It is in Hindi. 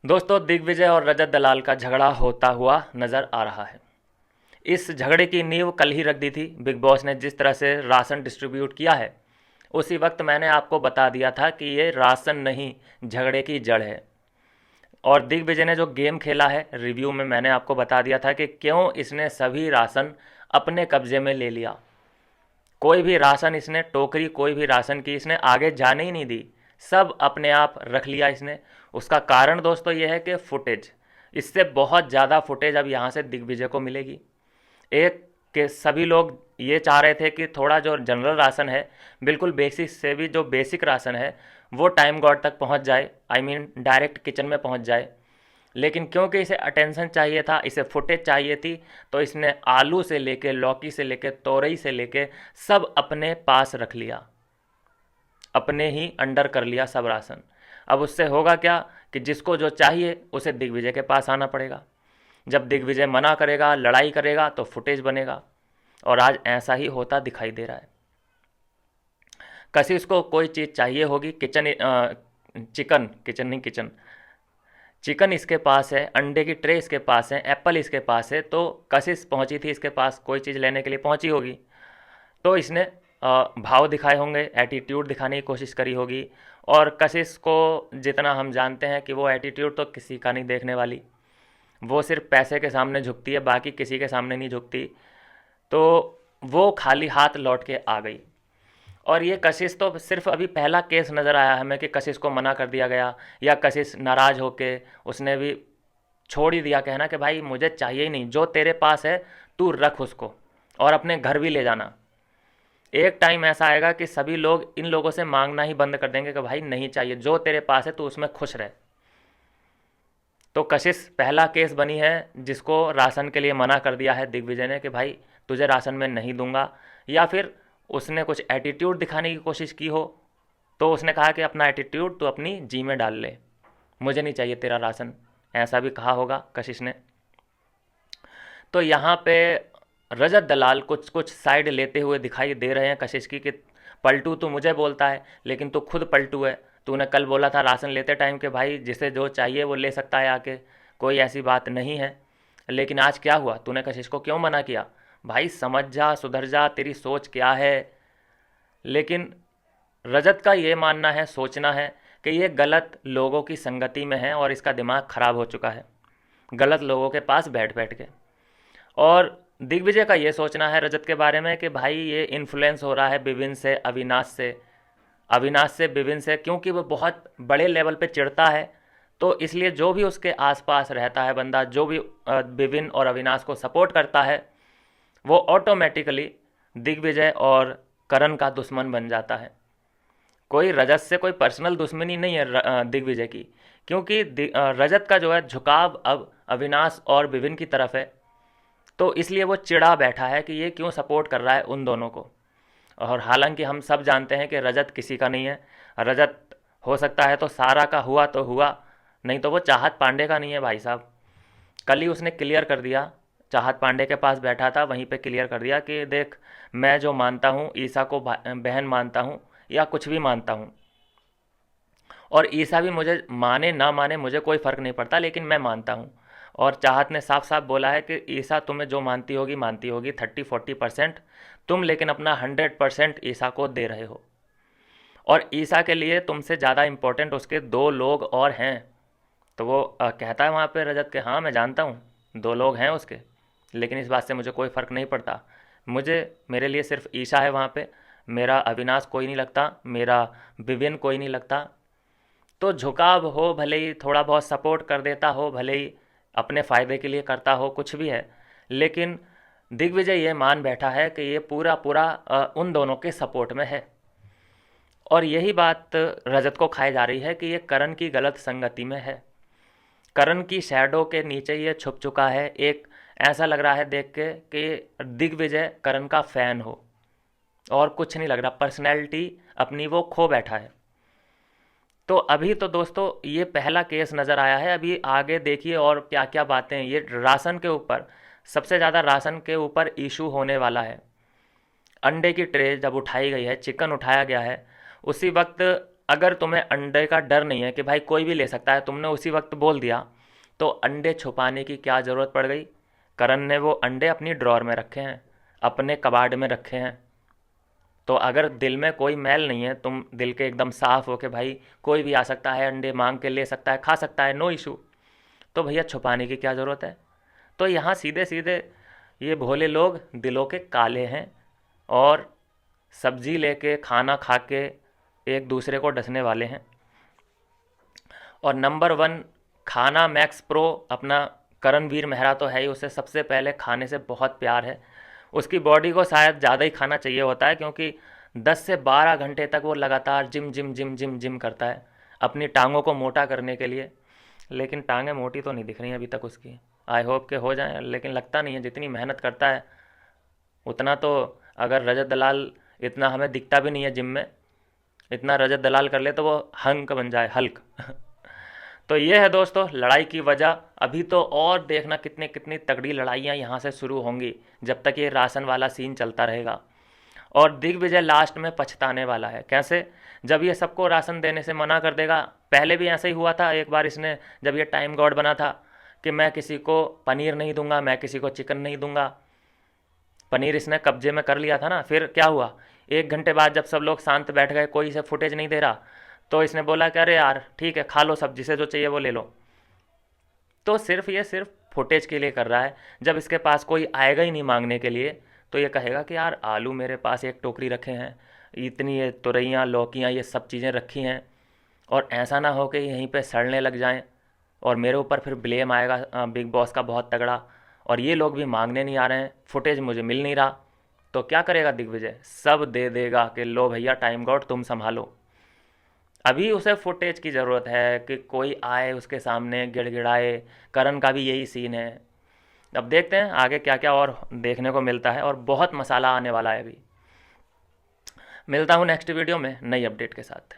दोस्तों, दिग्विजय और रजत दलाल का झगड़ा होता हुआ नजर आ रहा है। इस झगड़े की नींव कल ही रख दी थी। बिग बॉस ने जिस तरह से राशन डिस्ट्रीब्यूट किया है, उसी वक्त मैंने आपको बता दिया था कि ये राशन नहीं, झगड़े की जड़ है। और दिग्विजय ने जो गेम खेला है, रिव्यू में मैंने आपको बता दिया था कि क्यों इसने सभी राशन अपने कब्जे में ले लिया। कोई भी राशन इसने, टोकरी कोई भी राशन की इसने आगे जाने ही नहीं दी, सब अपने आप रख लिया इसने। उसका कारण दोस्तों ये है कि फुटेज, इससे बहुत ज़्यादा फुटेज अब यहाँ से दिग्विजय को मिलेगी। एक के सभी लोग ये चाह रहे थे कि थोड़ा जो जनरल राशन है, बिल्कुल बेसिक से भी जो बेसिक राशन है, वो टाइम गॉड तक पहुंच जाए, आई मीन डायरेक्ट किचन में पहुंच जाए। लेकिन क्योंकि इसे अटेंशन चाहिए था, इसे फुटेज चाहिए थी, तो इसने आलू से लेके, लौकी से लेके, तोरई से लेके सब अपने पास रख लिया, अपने ही अंडर कर लिया सब राशन। अब उससे होगा क्या कि जिसको जो चाहिए उसे दिग्विजय के पास आना पड़ेगा। जब दिग्विजय मना करेगा, लड़ाई करेगा, तो फुटेज बनेगा। और आज ऐसा ही होता दिखाई दे रहा है। कशिश को कोई चीज़ चाहिए होगी, चिकन, किचन नहीं किचन, चिकन इसके पास है, अंडे की ट्रे इसके पास है, एप्पल इसके पास है, तो कशिश पहुंची थी इसके पास, कोई चीज़ लेने के लिए पहुंची होगी, तो इसने भाव दिखाए होंगे, एटीट्यूड दिखाने की कोशिश करी होगी। और कशिश को जितना हम जानते हैं कि वो एटीट्यूड तो किसी का नहीं देखने वाली, वो सिर्फ पैसे के सामने झुकती है, बाकी किसी के सामने नहीं झुकती। तो वो खाली हाथ लौट के आ गई। और ये कशिश तो सिर्फ अभी पहला केस नज़र आया हमें कि कशिश को मना कर दिया गया, या कशिश नाराज़ होके उसने भी छोड़ ही दिया कहना कि भाई मुझे चाहिए ही नहीं, जो तेरे पास है तू रख उसको और अपने घर भी ले जाना। एक टाइम ऐसा आएगा कि सभी लोग इन लोगों से मांगना ही बंद कर देंगे कि भाई नहीं चाहिए, जो तेरे पास है तू उसमें खुश रहे। तो कशिश पहला केस बनी है जिसको राशन के लिए मना कर दिया है दिग्विजय ने कि भाई तुझे राशन में नहीं दूंगा। या फिर उसने कुछ एटीट्यूड दिखाने की कोशिश की हो, तो उसने कहा कि अपना एटीट्यूड तो अपनी जी में डाल ले, मुझे नहीं चाहिए तेरा राशन, ऐसा भी कहा होगा कशिश ने। तो यहाँ पे रजत दलाल कुछ कुछ साइड लेते हुए दिखाई दे रहे हैं कशिश की कि पलटू तो मुझे बोलता है, लेकिन तू खुद पलटू है। तूने कल बोला था राशन लेते टाइम कि भाई जिसे जो चाहिए वो ले सकता है आके, कोई ऐसी बात नहीं है। लेकिन आज क्या हुआ, तूने कशिश को क्यों मना किया? भाई समझ जा, सुधर जा, तेरी सोच क्या है। लेकिन रजत का ये मानना है, सोचना है कि ये गलत लोगों की संगति में है और इसका दिमाग खराब हो चुका है गलत लोगों के पास बैठ बैठ के। और दिग्विजय का ये सोचना है रजत के बारे में कि भाई ये इन्फ्लुएंस हो रहा है विविन से, अविनाश से, अविनाश से विविन से, क्योंकि वो बहुत बड़े लेवल पे चिढ़ता है। तो इसलिए जो भी उसके आसपास रहता है बंदा, जो भी विविन और अविनाश को सपोर्ट करता है, वो ऑटोमेटिकली दिग्विजय और करण का दुश्मन बन जाता है। कोई रजत से कोई पर्सनल दुश्मनी नहीं है दिग्विजय की, क्योंकि रजत का जो है झुकाव अब अविनाश और विविन की तरफ है। तो इसलिए वो चिढ़ा बैठा है कि ये क्यों सपोर्ट कर रहा है उन दोनों को। और हालांकि हम सब जानते हैं कि रजत किसी का नहीं है। रजत हो सकता है तो सारा का हुआ तो हुआ, नहीं तो वो चाहत पांडे का नहीं है भाई साहब। कल ही उसने क्लियर कर दिया, चाहत पांडे के पास बैठा था वहीं पे क्लियर कर दिया कि देख, मैं जो मानता हूँ, ईसा को बहन मानता हूँ या कुछ भी मानता हूँ, और ईसा भी मुझे माने ना माने मुझे कोई फ़र्क नहीं पड़ता, लेकिन मैं मानता हूँ। और चाहत ने साफ साफ बोला है कि ईसा तुम्हें जो मानती होगी 30-40%, तुम लेकिन अपना 100% ईसा को दे रहे हो। और ईसा के लिए तुमसे ज़्यादा इम्पोर्टेंट उसके दो लोग और हैं। तो वो कहता है वहाँ पे रजत के, हाँ मैं जानता हूँ दो लोग हैं उसके, लेकिन इस बात से मुझे कोई फ़र्क नहीं पड़ता। मुझे, मेरे लिए सिर्फ ईशा है वहाँ पे, मेरा अविनाश कोई नहीं लगता, मेरा विविन कोई नहीं लगता। तो झुकाव हो, भले ही थोड़ा बहुत सपोर्ट कर देता हो, भले ही अपने फ़ायदे के लिए करता हो, कुछ भी है, लेकिन दिग्विजय ये मान बैठा है कि ये पूरा पूरा उन दोनों के सपोर्ट में है। और यही बात रजत को खाई जा रही है कि ये करण की गलत संगति में है, करण की शैडो के नीचे ये छुप चुका है। एक ऐसा लग रहा है देख के कि दिग्विजय करण का फ़ैन हो, और कुछ नहीं लग रहा, पर्सनैलिटी अपनी वो खो बैठा है। तो अभी तो दोस्तों ये पहला केस नज़र आया है, अभी आगे देखिए और क्या क्या बातें। ये राशन के ऊपर, सबसे ज़्यादा राशन के ऊपर इशू होने वाला है। अंडे की ट्रे जब उठाई गई है, चिकन उठाया गया है, उसी वक्त अगर तुम्हें अंडे का डर नहीं है कि भाई कोई भी ले सकता है, तुमने उसी वक्त बोल दिया, तो अंडे छुपाने की क्या ज़रूरत पड़ गई। करण ने वो अंडे अपनी ड्रॉर में रखे हैं, अपने कबाड़ में रखे हैं। तो अगर दिल में कोई मैल नहीं है, तुम दिल के एकदम साफ हो कि भाई कोई भी आ सकता है, अंडे मांग के ले सकता है, खा सकता है, नो इशू, तो भैया छुपाने की क्या ज़रूरत है। तो यहाँ सीधे सीधे ये भोले लोग दिलों के काले हैं, और सब्जी लेके खाना खा के एक दूसरे को डसने वाले हैं। और नंबर वन खाना मैक्स प्रो अपना करणवीर मेहरा तो है ही, उसे सबसे पहले खाने से बहुत प्यार है। उसकी बॉडी को शायद ज़्यादा ही खाना चाहिए होता है, क्योंकि 10 से 12 घंटे तक वो लगातार gym gym gym gym gym करता है अपनी टांगों को मोटा करने के लिए। लेकिन टांगें मोटी तो नहीं दिख रही अभी तक उसकी। आई होप के हो जाएं, लेकिन लगता नहीं है। जितनी मेहनत करता है उतना तो, अगर रजत दलाल इतना हमें दिखता भी नहीं है जिम में, इतना रजत दलाल कर ले तो वो हंक बन जाए, हल्क। तो ये है दोस्तों लड़ाई की वजह। अभी तो और देखना कितनी कितनी तगड़ी लड़ाइयाँ यहाँ से शुरू होंगी जब तक ये राशन वाला सीन चलता रहेगा। और दिग्विजय लास्ट में पछताने वाला है। कैसे? जब ये सबको राशन देने से मना कर देगा। पहले भी ऐसा ही हुआ था एक बार, इसने जब ये टाइम गॉड बना था कि मैं किसी को पनीर नहीं दूंगा, मैं किसी को चिकन नहीं दूंगा, पनीर इसने कब्जे में कर लिया था ना। फिर क्या हुआ, 1 घंटे बाद जब सब लोग शांत बैठ गए, कोई इसे फुटेज नहीं दे रहा, तो इसने बोला कि अरे यार ठीक है, खा लो सब, जिसे जो चाहिए वो ले लो। तो सिर्फ ये सिर्फ फुटेज के लिए कर रहा है। जब इसके पास कोई आएगा ही नहीं मांगने के लिए, तो ये कहेगा कि यार आलू मेरे पास एक टोकरी रखे हैं, इतनी ये तुरैयाँ लौकियाँ ये सब चीज़ें रखी हैं, और ऐसा ना हो कि यहीं पे सड़ने लग जाएं और मेरे ऊपर फिर ब्लेम आएगा बिग बॉस का बहुत तगड़ा, और ये लोग भी मांगने नहीं आ रहे हैं, फुटेज मुझे मिल नहीं रहा। तो क्या करेगा दिग्विजय? सब दे देगा कि लो भैया टाइम गॉड तुम संभालो। अभी उसे फुटेज की ज़रूरत है कि कोई आए उसके सामने गिड़गिड़ाए। करण का भी यही सीन है। अब देखते हैं आगे क्या क्या और देखने को मिलता है, और बहुत मसाला आने वाला है अभी। मिलता हूँ नेक्स्ट वीडियो में नई अपडेट के साथ।